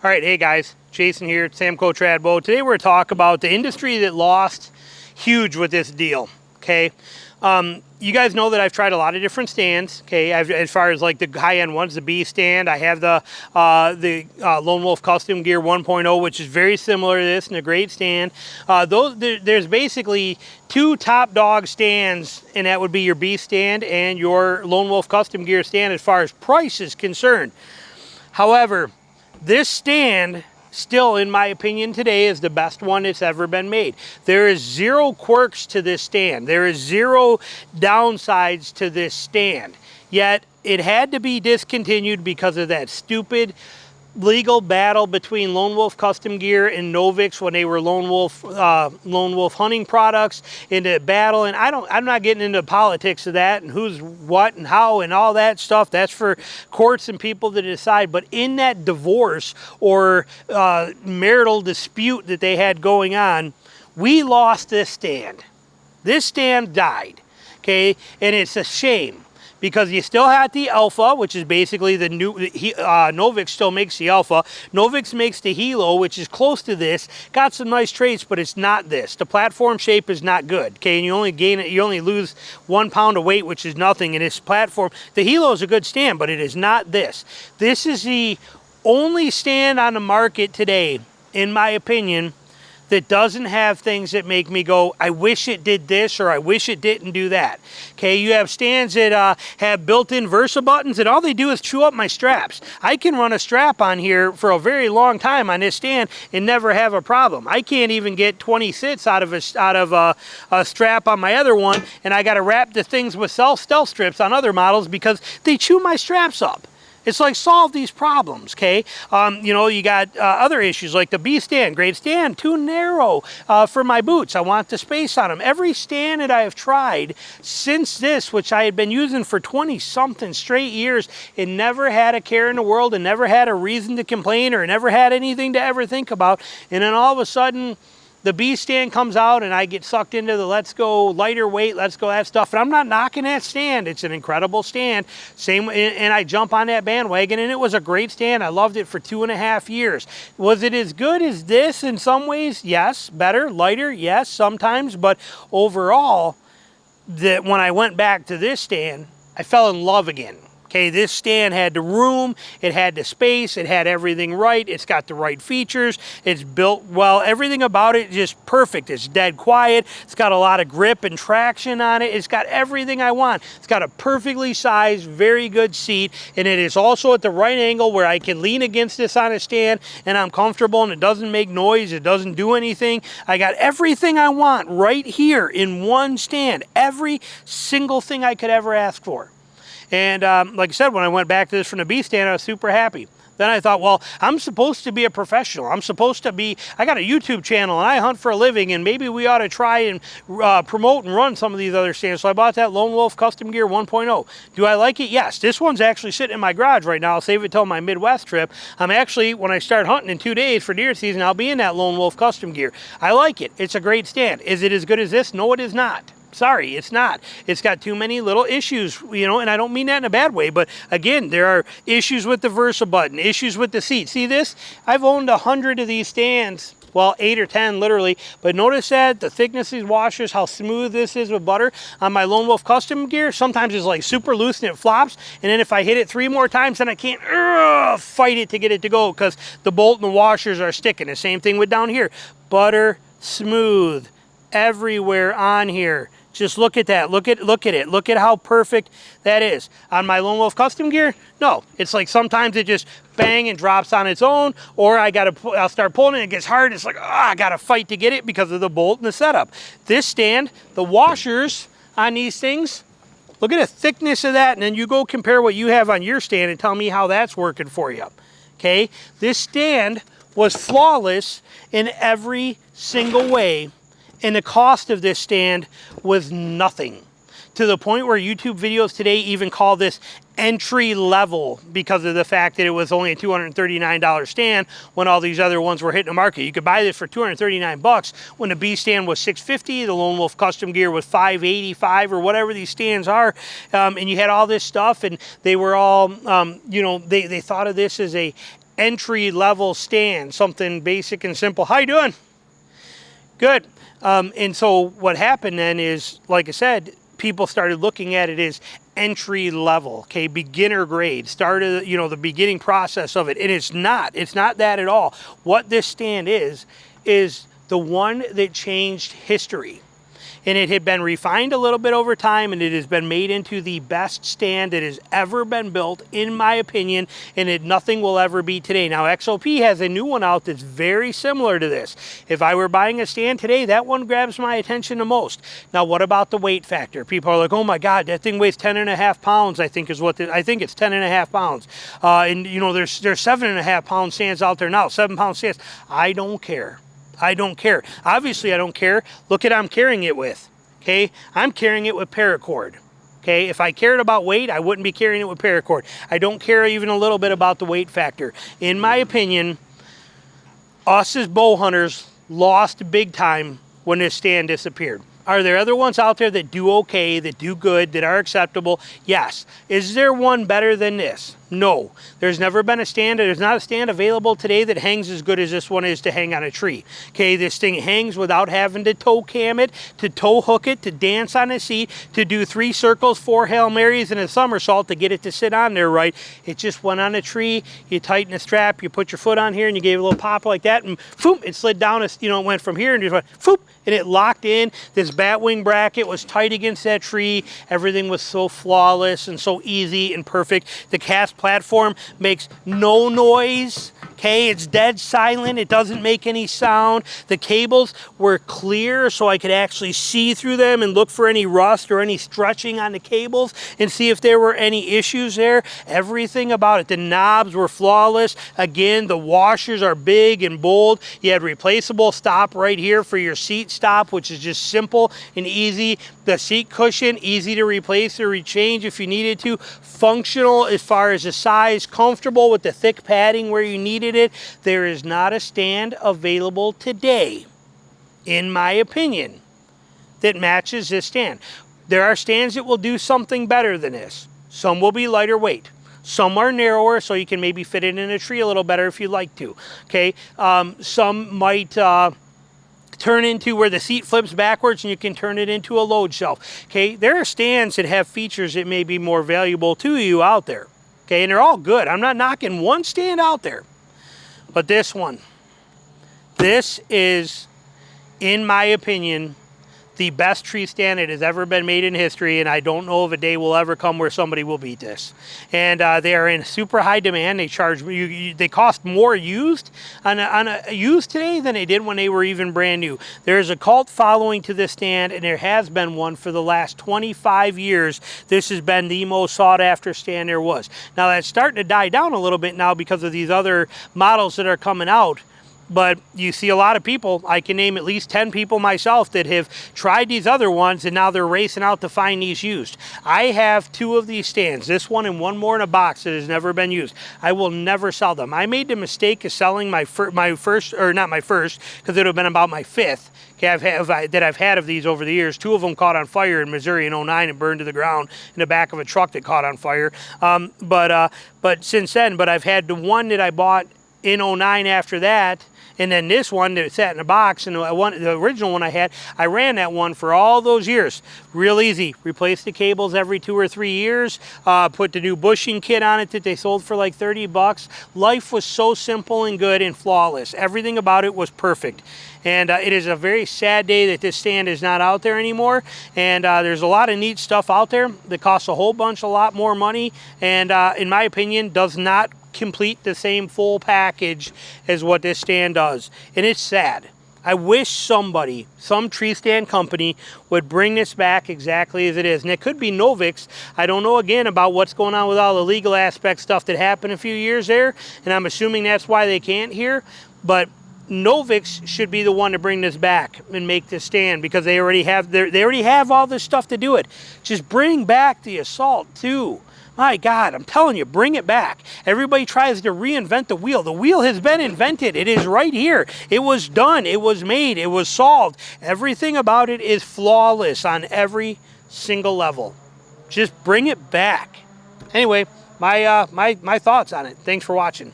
All right, hey guys, Jason here at Samco Tradbo. Today we're going to talk about the industry that lost huge with this deal, okay? You guys know that I've tried a lot of different stands, okay? As far as like the high-end ones, the B stand, I have the Lone Wolf Custom Gear 1.0, which is very similar to this and a great stand. There's basically two top dog stands, and that would be your B stand and your Lone Wolf Custom Gear stand as far as price is concerned. However, this stand, still in my opinion today, is the best one that's ever been made. There is zero quirks to this stand. There is zero downsides to this stand. Yet it had to be discontinued because of that stupid legal battle between Lone Wolf Custom Gear and Novix when they were Lone Wolf hunting products in the battle. And I'm not getting into politics of that and who's what and how and all that stuff. That's for courts and people to decide. But in that divorce or marital dispute that they had going on, we lost this stand. This stand died, okay? And it's a shame, because you still had the Alpha, which is basically the new, Novix still makes the Alpha. Novix makes the Hilo, which is close to this. Got some nice traits, but it's not this. The platform shape is not good, okay? And you only lose 1 pound of weight, which is nothing in this platform. The Hilo is a good stand, but it is not this. This is the only stand on the market today, in my opinion, that doesn't have things that make me go, I wish it did this or I wish it didn't do that. Okay, you have stands that have built-in Versa buttons, and all they do is chew up my straps. I can run a strap on here for a very long time on this stand and never have a problem. I can't even get 20 sits out of a strap on my other one, and I got to wrap the things with stealth strips on other models because they chew my straps up. It's like, solve these problems, okay? You know, you got other issues like the B stand, great stand, too narrow for my boots. I want the space on them. Every stand that I have tried since this, which I had been using for 20-something straight years, it never had a care in the world and never had a reason to complain or never had anything to ever think about. And then all of a sudden, the B stand comes out and I get sucked into the let's go lighter weight, let's go that stuff. And I'm not knocking that stand. It's an incredible stand. And I jump on that bandwagon, and it was a great stand. I loved it for 2.5 years. Was it as good as this in some ways? Yes. Better, lighter? Yes, sometimes. But overall, when I went back to this stand, I fell in love again. Okay, this stand had the room, it had the space, it had everything right, it's got the right features, it's built well, everything about it is just perfect. It's dead quiet, it's got a lot of grip and traction on it, it's got everything I want. It's got a perfectly sized, very good seat, and it is also at the right angle where I can lean against this on a stand and I'm comfortable and it doesn't make noise, it doesn't do anything. I got everything I want right here in one stand, every single thing I could ever ask for. And like I said, when I went back to this from the B stand, I was super happy. Then I thought, well, I'm supposed to be a professional. I got a YouTube channel and I hunt for a living, and maybe we ought to try and promote and run some of these other stands. So I bought that Lone Wolf Custom Gear 1.0. Do I like it? Yes. This one's actually sitting in my garage right now. I'll save it till my Midwest trip. I'm actually, when I start hunting in 2 days for deer season, I'll be in that Lone Wolf Custom Gear. I like it. It's a great stand. Is it as good as this? No, it is not. Sorry, it's not. It's got too many little issues, you know, and I don't mean that in a bad way, but again, there are issues with the Versa button, issues with the seat. See this? I've owned 100 of these stands, well, 8 or 10 literally, but notice that the thickness of these washers, how smooth this is with butter. On my Lone Wolf Custom Gear, sometimes it's like super loose and it flops, and then if I hit it 3 more times, then I can't fight it to get it to go because the bolt and the washers are sticking. The same thing with down here. Butter, smooth, everywhere on here. Just look at that. Look at it. Look at how perfect that is. On my Lone Wolf Custom Gear, no. It's like sometimes it just bang and drops on its own, or I'll start pulling it, it gets hard. It's like, I got to fight to get it because of the bolt and the setup. This stand, the washers on these things, look at the thickness of that, and then you go compare what you have on your stand and tell me how that's working for you. Okay? This stand was flawless in every single way. And the cost of this stand was nothing, to the point where YouTube videos today even call this entry level because of the fact that it was only a $239 stand when all these other ones were hitting the market. You could buy this for $239 when the B stand was $650, the Lone Wolf Custom Gear was $585 or whatever these stands are, and you had all this stuff, and they were all, you know, they thought of this as a entry-level stand, something basic and simple. How you doing? Good. And so what happened then is, like I said, people started looking at it as entry level, okay, beginner grade, started, the beginning process of it. And it's not that at all. What this stand is the one that changed history. And it had been refined a little bit over time, and it has been made into the best stand that has ever been built, in my opinion, and nothing will ever be today. Now, XOP has a new one out that's very similar to this. If I were buying a stand today, that one grabs my attention the most. Now, what about the weight factor? People are like, oh my God, that thing weighs 10.5 pounds, I think is what, I think it's 10.5 pounds. And there's 7.5 pound stands out there now, 7-pound stands. I don't care. I don't care. Obviously, I don't care. Look at I'm carrying it with, okay? I'm carrying it with paracord, okay? If I cared about weight, I wouldn't be carrying it with paracord. I don't care even a little bit about the weight factor. In my opinion, us as bow hunters lost big time when this stand disappeared. Are there other ones out there that do okay, that do good, that are acceptable? Yes. Is there one better than this? No. There's never been a stand, there's not a stand available today that hangs as good as this one is to hang on a tree. Okay, this thing hangs without having to tow cam it, to tow hook it, to dance on a seat, to do 3 circles, 4 Hail Marys, and a somersault to get it to sit on there right. It just went on a tree, you tighten the strap, you put your foot on here, and you gave a little pop like that, and boom, it slid down, it went from here, and just went, boop, and it locked in. This batwing bracket was tight against that tree. Everything was so flawless and so easy and perfect. The cast platform makes no noise, okay? It's dead silent. It doesn't make any sound. The cables were clear, so I could actually see through them and look for any rust or any stretching on the cables and see if there were any issues there. Everything about it. The knobs were flawless. Again, the washers are big and bold. You had replaceable stop right here for your seat stop, which is just simple and easy. The seat cushion, easy to replace or rechange if you needed to. Functional as far as the size, comfortable with the thick padding where you needed it. There is not a stand available today, in my opinion, that matches this stand. There are stands that will do something better than this. Some will be lighter weight. Some are narrower, so you can maybe fit it in a tree a little better if you'd like to. Okay, some might turn into where the seat flips backwards and you can turn it into a load shelf. Okay, there are stands that have features that may be more valuable to you out there. Okay, and they're all good. I'm not knocking one stand out there. But this one, this is, in my opinion, the best tree stand that has ever been made in history, and I don't know if a day will ever come where somebody will beat this. And they are in super high demand. They charge they cost more used on a used today than they did when they were even brand new. There is a cult following to this stand, and there has been one for the last 25 years. This has been the most sought after stand there was. Now that's starting to die down a little bit now because of these other models that are coming out. But you see a lot of people, I can name at least 10 people myself that have tried these other ones and now they're racing out to find these used. I have 2 of these stands, this one and one more in a box that has never been used. I will never sell them. I made the mistake of selling my first, or not my first, because it would have been about my 5th. Okay, that I've had of these over the years. 2 of them caught on fire in Missouri in '09 and burned to the ground in the back of a truck that caught on fire. But since then, I've had the one that I bought in '09 after that, and then this one that sat in a box, and the original one I had, I ran that one for all those years. Real easy. Replace the cables every 2 or 3 years. Put the new bushing kit on it that they sold for like 30 bucks. Life was so simple and good and flawless. Everything about it was perfect. And it is a very sad day that this stand is not out there anymore. And there's a lot of neat stuff out there that costs a lot more money, and in my opinion, does not complete the same full package as what this stand does. And it's sad. I wish somebody, some tree stand company, would bring this back exactly as it is. And it could be Novix. I don't know, again, about what's going on with all the legal aspect stuff that happened a few years there, and I'm assuming that's why they can't here. But Novix should be the one to bring this back and make this stand, because they already have all this stuff to do it. Just bring back the Assault too. My God, I'm telling you, bring it back. Everybody tries to reinvent the wheel. The wheel has been invented. It is right here. It was done. It was made. It was solved. Everything about it is flawless on every single level. Just bring it back. Anyway, my thoughts on it. Thanks for watching.